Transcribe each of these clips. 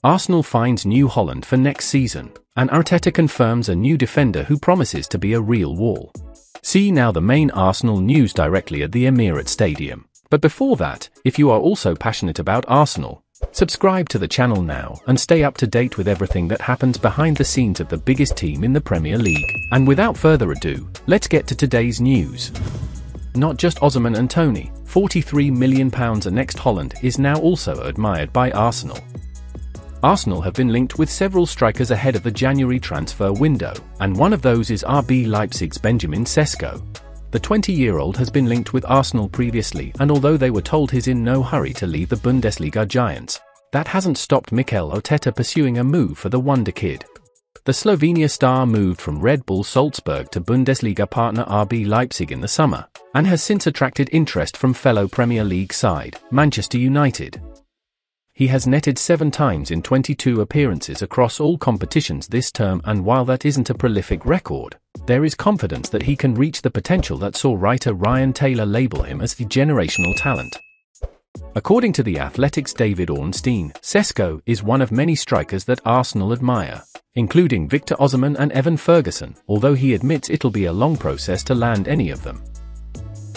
Arsenal finds new Haaland for next season, and Arteta confirms a new defender who promises to be a real wall. See now the main Arsenal news directly at the Emirates Stadium. But before that, if you are also passionate about Arsenal, subscribe to the channel now and stay up to date with everything that happens behind the scenes of the biggest team in the Premier League. And without further ado, let's get to today's news. Not just Osimhen and Toney, £43 million a next Haaland is now also admired by Arsenal. Arsenal have been linked with several strikers ahead of the January transfer window, and one of those is RB Leipzig's Benjamin Sesko. The 20-year-old has been linked with Arsenal previously, and although they were told he's in no hurry to leave the Bundesliga giants, that hasn't stopped Mikel Arteta pursuing a move for the wonderkid. The Slovenia star moved from Red Bull Salzburg to Bundesliga partner RB Leipzig in the summer, and has since attracted interest from fellow Premier League side, Manchester United. He has netted 7 times in 22 appearances across all competitions this term, and while that isn't a prolific record, there is confidence that he can reach the potential that saw writer Ryan Taylor label him as the generational talent. According to The Athletic's David Ornstein, Sesko is one of many strikers that Arsenal admire, including Victor Osimhen and Evan Ferguson, although he admits it'll be a long process to land any of them.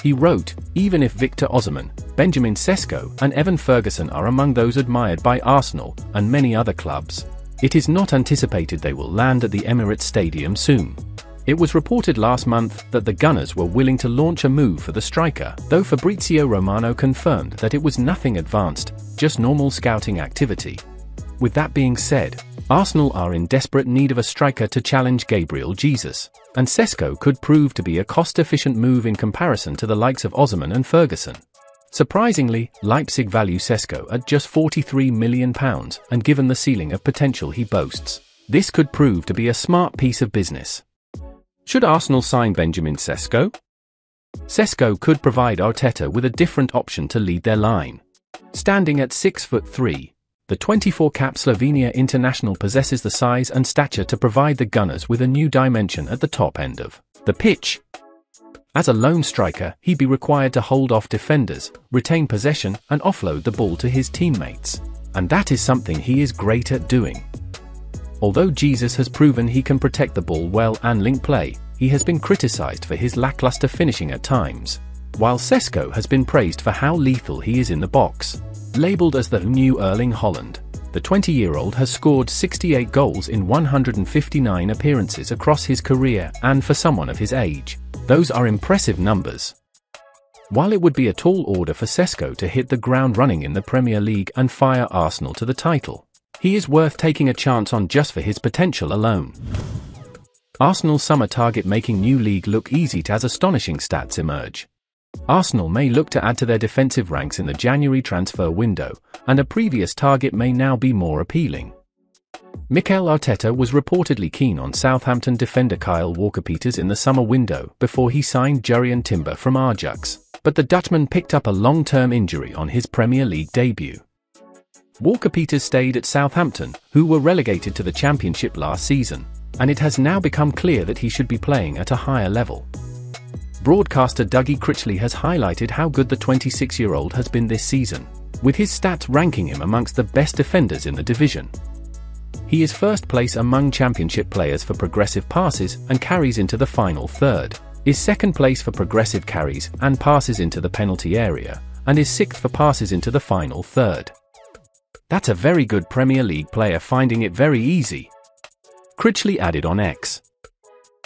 He wrote, "Even if Victor Osimhen, Benjamin Sesko and Evan Ferguson are among those admired by Arsenal and many other clubs, it is not anticipated they will land at the Emirates Stadium soon." It was reported last month that the Gunners were willing to launch a move for the striker, though Fabrizio Romano confirmed that it was nothing advanced, just normal scouting activity. With that being said, Arsenal are in desperate need of a striker to challenge Gabriel Jesus, and Sesko could prove to be a cost-efficient move in comparison to the likes of Osimhen and Ferguson. Surprisingly, Leipzig value Sesko at just £43 million, and given the ceiling of potential he boasts, this could prove to be a smart piece of business. Should Arsenal sign Benjamin Sesko? Sesko could provide Arteta with a different option to lead their line. Standing at 6'3", the 24-cap Slovenia international possesses the size and stature to provide the Gunners with a new dimension at the top end of the pitch. As a lone striker, he'd be required to hold off defenders, retain possession, and offload the ball to his teammates. And that is something he is great at doing. Although Jesus has proven he can protect the ball well and link play, he has been criticised for his lackluster finishing at times, while Sesko has been praised for how lethal he is in the box. Labelled as the new Erling Haaland, the 20-year-old has scored 68 goals in 159 appearances across his career, and for someone of his age, those are impressive numbers. While it would be a tall order for Sesko to hit the ground running in the Premier League and fire Arsenal to the title, he is worth taking a chance on just for his potential alone. Arsenal's summer target making new league look easy as astonishing stats emerge. Arsenal may look to add to their defensive ranks in the January transfer window, and a previous target may now be more appealing. Mikel Arteta was reportedly keen on Southampton defender Kyle Walker-Peters in the summer window before he signed Jurrien Timber from Ajax, but the Dutchman picked up a long-term injury on his Premier League debut. Walker-Peters stayed at Southampton, who were relegated to the Championship last season, and it has now become clear that he should be playing at a higher level. Broadcaster Dougie Critchley has highlighted how good the 26-year-old has been this season, with his stats ranking him amongst the best defenders in the division. He is first place among Championship players for progressive passes and carries into the final third, is second place for progressive carries and passes into the penalty area, and is sixth for passes into the final third. That's a very good Premier League player finding it very easy. Critchley added on X.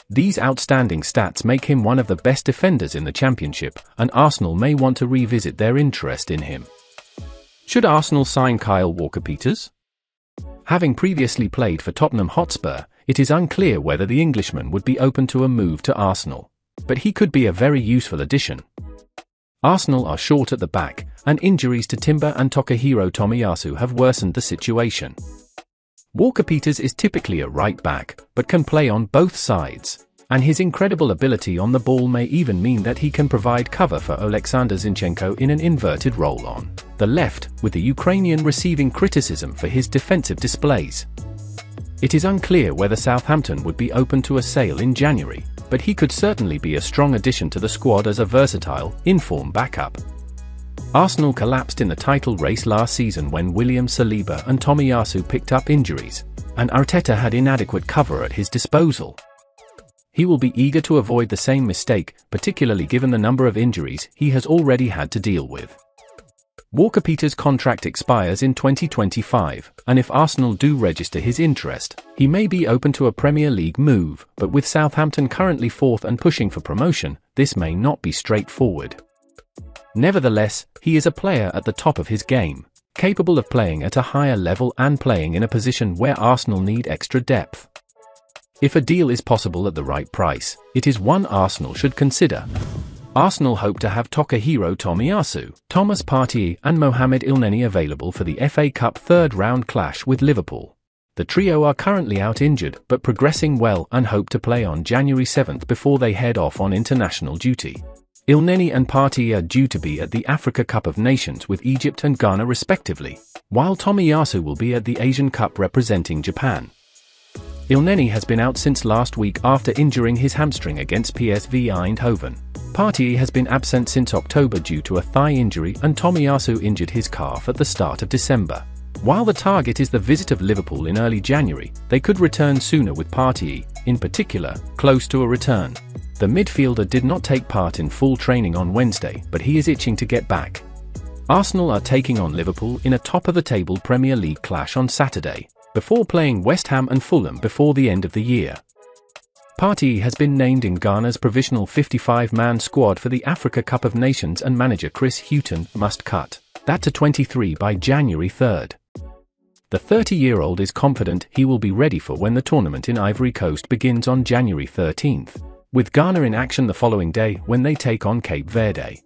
These outstanding stats make him one of the best defenders in the Championship, and Arsenal may want to revisit their interest in him. Should Arsenal sign Kyle Walker-Peters? Having previously played for Tottenham Hotspur, it is unclear whether the Englishman would be open to a move to Arsenal, but he could be a very useful addition. Arsenal are short at the back, and injuries to Timber and Takahiro Tomiyasu have worsened the situation. Walker-Peters is typically a right back, but can play on both sides, and his incredible ability on the ball may even mean that he can provide cover for Oleksandr Zinchenko in an inverted role on the left, with the Ukrainian receiving criticism for his defensive displays. It is unclear whether Southampton would be open to a sale in January, but he could certainly be a strong addition to the squad as a versatile, in-form backup. Arsenal collapsed in the title race last season when William Saliba and Tomiyasu picked up injuries, and Arteta had inadequate cover at his disposal. He will be eager to avoid the same mistake, particularly given the number of injuries he has already had to deal with. Walker-Peters' contract expires in 2025, and if Arsenal do register his interest, he may be open to a Premier League move, but with Southampton currently fourth and pushing for promotion, this may not be straightforward. Nevertheless, he is a player at the top of his game, capable of playing at a higher level and playing in a position where Arsenal need extra depth. If a deal is possible at the right price, it is one Arsenal should consider. Arsenal hope to have Takahiro Tomiyasu, Thomas Partey and Mohamed Elneny available for the FA Cup third-round clash with Liverpool. The trio are currently out injured but progressing well and hope to play on January 7th before they head off on international duty. Elneny and Partey are due to be at the Africa Cup of Nations with Egypt and Ghana respectively, while Tomiyasu will be at the Asian Cup representing Japan. Elneny has been out since last week after injuring his hamstring against PSV Eindhoven. Partey has been absent since October due to a thigh injury, and Tomiyasu injured his calf at the start of December. While the target is the visit of Liverpool in early January, they could return sooner with Partey, in particular, close to a return. The midfielder did not take part in full training on Wednesday, but he is itching to get back. Arsenal are taking on Liverpool in a top-of-the-table Premier League clash on Saturday, before playing West Ham and Fulham before the end of the year. Partey has been named in Ghana's provisional 55-man squad for the Africa Cup of Nations, and manager Chris Hughton must cut that to 23 by January 3rd. The 30-year-old is confident he will be ready for when the tournament in Ivory Coast begins on January 13th, with Ghana in action the following day when they take on Cape Verde.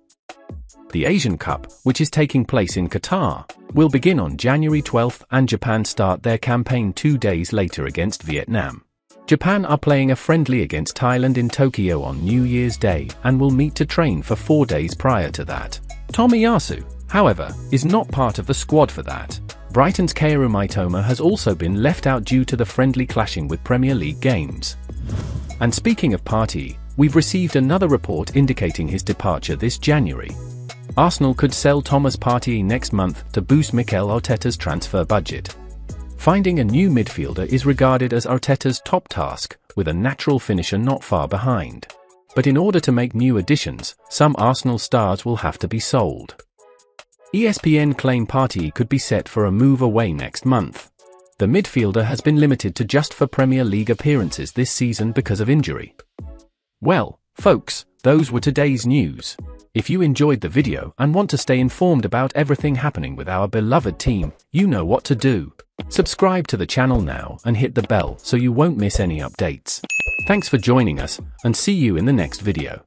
The Asian Cup, which is taking place in Qatar, will begin on January 12th, and Japan start their campaign 2 days later against Vietnam. Japan are playing a friendly against Thailand in Tokyo on New Year's Day and will meet to train for 4 days prior to that. Tomiyasu, however, is not part of the squad for that. Brighton's Kaoru Mitoma has also been left out due to the friendly clashing with Premier League games. And speaking of Partey, we've received another report indicating his departure this January. Arsenal could sell Thomas Partey next month to boost Mikel Arteta's transfer budget. Finding a new midfielder is regarded as Arteta's top task, with a natural finisher not far behind. But in order to make new additions, some Arsenal stars will have to be sold. ESPN claim Partey could be set for a move away next month. The midfielder has been limited to just 4 Premier League appearances this season because of injury. Well, folks, those were today's news. If you enjoyed the video and want to stay informed about everything happening with our beloved team, you know what to do. Subscribe to the channel now and hit the bell so you won't miss any updates. Thanks for joining us, and see you in the next video.